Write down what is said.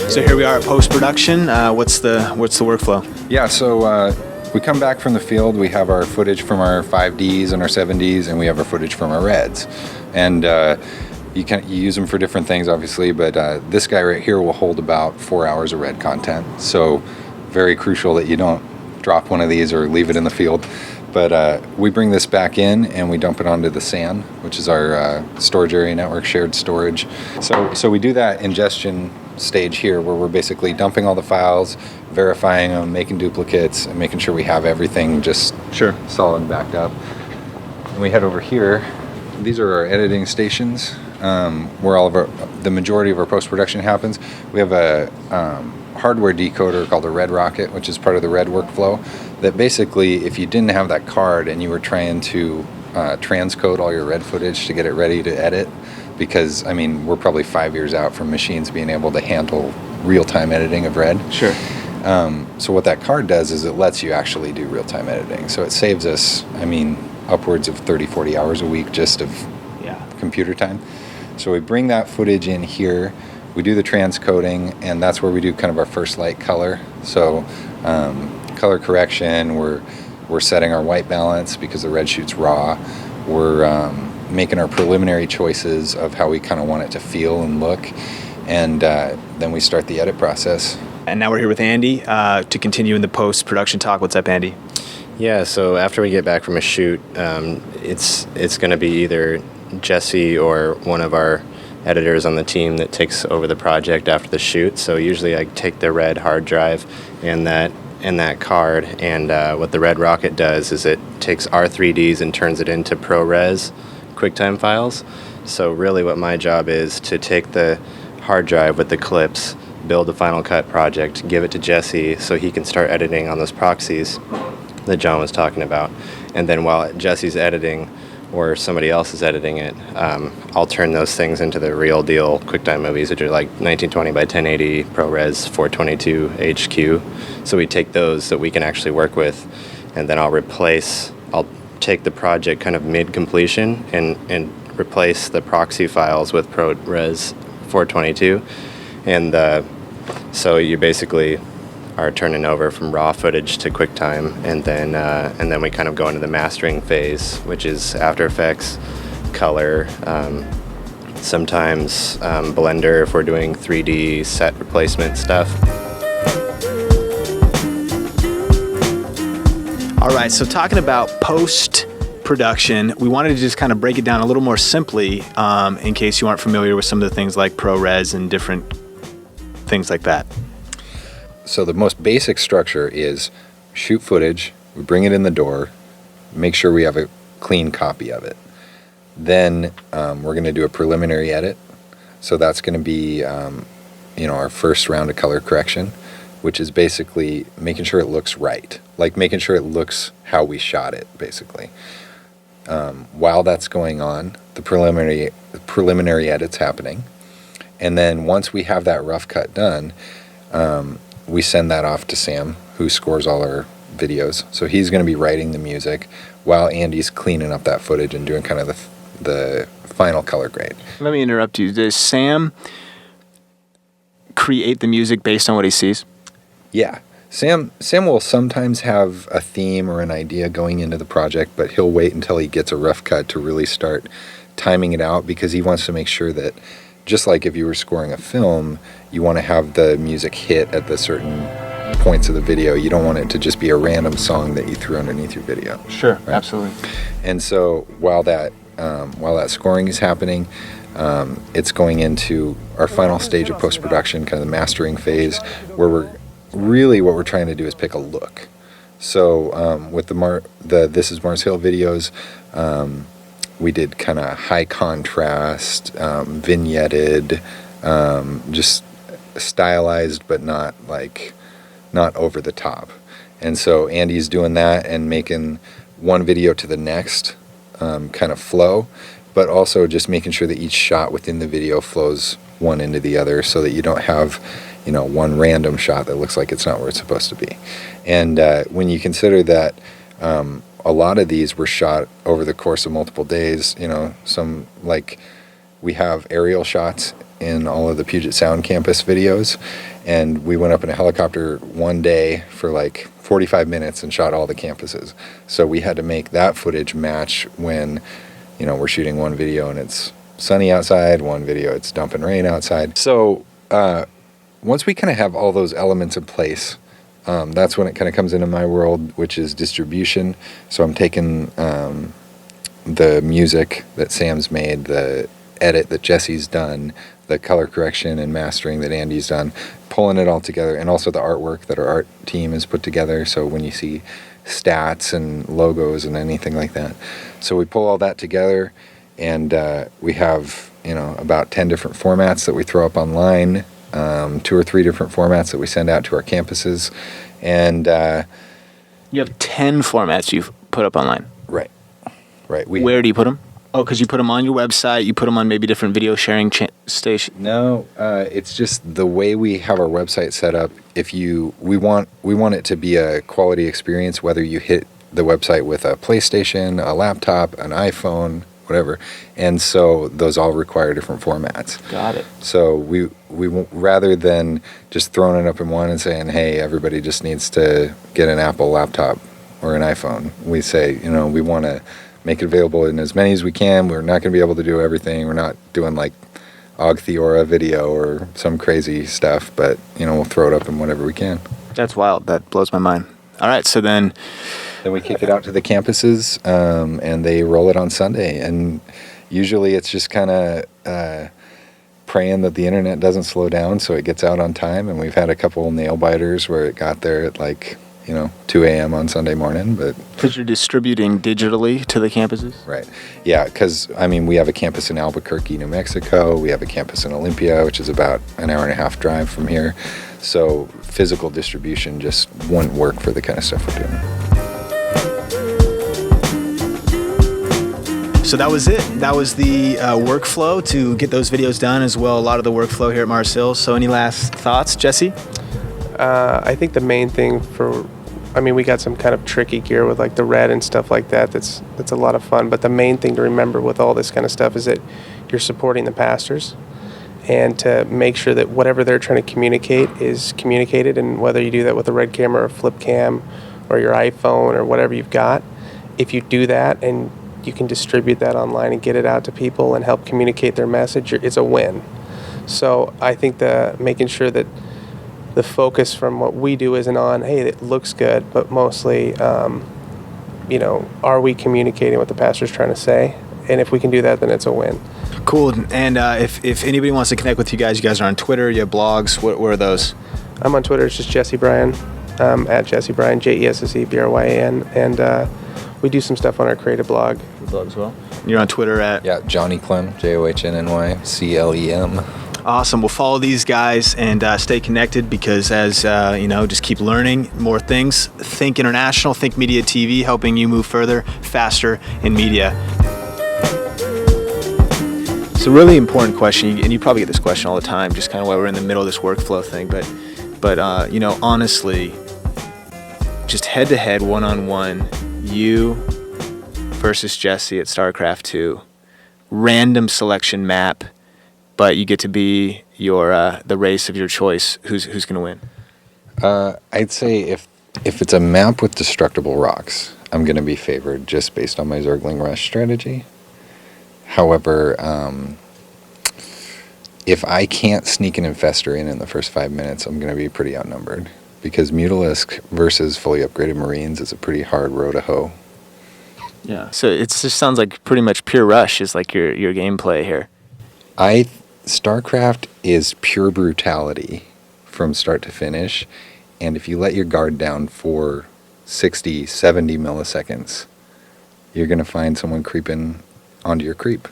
So here we are at post-production. What's the workflow? Yeah, so we come back from the field. We have our footage from our 5Ds and our 7Ds, and we have our footage from our Reds. And you use them for different things, obviously, but this guy right here will hold about 4 hours of Red content. So very crucial that you don't drop one of these or leave it in the field. But we bring this back in and we dump it onto the SAN, which is our storage area network, shared storage. So we do that ingestion stage here where we're basically dumping all the files, verifying them, making duplicates, and making sure we have everything just solid and backed up. And we head over here. These are our editing stations where the majority of our post-production happens. We have a hardware decoder called a Red Rocket, which is part of the Red workflow, that basically if you didn't have that card and you were trying to transcode all your Red footage to get it ready to edit, because I mean we're probably 5 years out from machines being able to handle real-time editing of Red. Sure. So what that card does is it lets you actually do real-time editing. So it saves us, I mean, upwards of 30-40 hours a week just of computer time. So we bring that footage in here, we do the transcoding, and that's where we do kind of our first light color. So color correction, we're setting our white balance because the Red shoots raw. We're making our preliminary choices of how we kind of want it to feel and look, and then we start the edit process. And now we're here with Andy to continue in the post-production talk. What's up, Andy? Yeah, so after we get back from a shoot, it's going to be either Jesse or one of our editors on the team that takes over the project after the shoot. So usually I take the Red hard drive and that card, and what the Red Rocket does is it takes our 3Ds and turns it into ProRes QuickTime files. So really what my job is to take the hard drive with the clips, build a Final Cut project, give it to Jesse so he can start editing on those proxies that John was talking about. And then while Jesse's editing or somebody else is editing it, I'll turn those things into the real deal QuickTime movies, which are like 1920 by 1080, ProRes 422 HQ. So we take those that we can actually work with, and then I'll take the project kind of mid-completion and replace the proxy files with ProRes 422. And so you basically are turning over from raw footage to QuickTime, and then we kind of go into the mastering phase, which is After Effects, color, sometimes Blender if we're doing 3D set replacement stuff. All right, so talking about post-production, we wanted to just kind of break it down a little more simply in case you aren't familiar with some of the things like ProRes and different things like that. So the most basic structure is shoot footage, we bring it in the door, make sure we have a clean copy of it. Then we're going to do a preliminary edit. So that's going to be our first round of color correction, which is basically making sure it looks right, like making sure it looks how we shot it, basically. While that's going on, the preliminary edit's happening. And then once we have that rough cut done, we send that off to Sam, who scores all our videos. So he's going to be writing the music while Andy's cleaning up that footage and doing kind of the final color grade. Let me interrupt you. Does Sam create the music based on what he sees? Yeah. Sam will sometimes have a theme or an idea going into the project, but he'll wait until he gets a rough cut to really start timing it out, because he wants to make sure that, just like if you were scoring a film, you want to have the music hit at the certain points of the video. You don't want it to just be a random song that you threw underneath your video. Sure, right? Absolutely. And so while that scoring is happening, it's going into our final stage of post-production, kind of the mastering phase, where what we're trying to do is pick a look. So with the This Is Mars Hill videos, we did kind of high contrast, vignetted, just stylized, but not over the top. And so Andy's doing that and making one video to the next kind of flow, but also just making sure that each shot within the video flows one into the other, so that you don't have one random shot that looks like it's not where it's supposed to be. And when you consider that a lot of these were shot over the course of multiple days, some, like, we have aerial shots in all of the Puget Sound campus videos, and we went up in a helicopter one day for like 45 minutes and shot all the campuses. So we had to make that footage match when, you know, we're shooting one video and it's sunny outside, one video it's dumping rain outside. So once we kind of have all those elements in place, that's when it kind of comes into my world, which is distribution. So I'm taking the music that Sam's made, the edit that Jesse's done, the color correction and mastering that Andy's done, pulling it all together, and also the artwork that our art team has put together. So when you see stats and logos and anything like that, so we pull all that together, and we have, you know, about 10 different formats that we throw up online, 2 or 3 different formats that we send out to our campuses, and You have 10 formats you've put up online. right. Where do you put them? Oh, because you put them on your website. You put them on maybe different video sharing station. No, it's just the way we have our website set up. We want it to be a quality experience, whether you hit the website with a PlayStation, a laptop, an iPhone, whatever. And so those all require different formats. Got it. So we rather than just throwing it up in one and saying, hey, everybody just needs to get an Apple laptop or an iPhone, we say, you know, we want to make it available in as many as we can. We're not going to be able to do everything. We're not doing like Og Theora video or some crazy stuff, but, you know, we'll throw it up in whatever we can. That's wild. That blows my mind. All right, so then we kick it out to the campuses, and they roll it on Sunday. And usually it's just kind of praying that the internet doesn't slow down so it gets out on time. And we've had a couple nail biters where it got there at like, you know, 2 a.m. on Sunday morning. But because you're distributing digitally to the campuses? Right. Yeah, because, I mean, we have a campus in Albuquerque, New Mexico. We have a campus in Olympia, which is about an hour and a half drive from here. So physical distribution just wouldn't work for the kind of stuff we're doing. So that was it. That was the workflow to get those videos done, as well a lot of the workflow here at Mars Hill. So any last thoughts, Jesse? I think the main thing we got some kind of tricky gear with like the red and stuff like that. That's a lot of fun. But the main thing to remember with all this kind of stuff is that you're supporting the pastors, and to make sure that whatever they're trying to communicate is communicated. And whether you do that with a red camera or flip cam or your iPhone or whatever you've got, if you do that and you can distribute that online and get it out to people and help communicate their message, it's a win. So I think making sure that the focus from what we do isn't on, hey, it looks good, but mostly, you know, are we communicating what the pastor's trying to say? And if we can do that, then it's a win. Cool. And if anybody wants to connect with you guys are on Twitter, you have blogs. What are those? I'm on Twitter. It's just Jesse Bryan, at Jesse Bryan, JESSEBRYAN. And we do some stuff on our creative blog. Blog as well. You're on Twitter at? Yeah, Johnny Clem, JOHNNY, CLEM. Awesome. We'll follow these guys and stay connected because as, you know, just keep learning more things. Think International, Think Media TV, helping you move further, faster in media. It's a really important question, and you probably get this question all the time, just kind of while we're in the middle of this workflow thing. But you know, honestly, just head-to-head, one-on-one, you versus Jesse at StarCraft 2, random selection map, but you get to be the race of your choice. Who's going to win? I'd say if it's a map with destructible rocks, I'm going to be favored just based on my Zergling Rush strategy. However, if I can't sneak an Infestor in the first 5 minutes, I'm going to be pretty outnumbered. Because Mutalisk versus fully upgraded Marines is a pretty hard row to hoe. Yeah. So it just sounds like pretty much pure rush is like your gameplay here. StarCraft is pure brutality from start to finish. And if you let your guard down for 60, 70 milliseconds, you're going to find someone creeping onto your creep.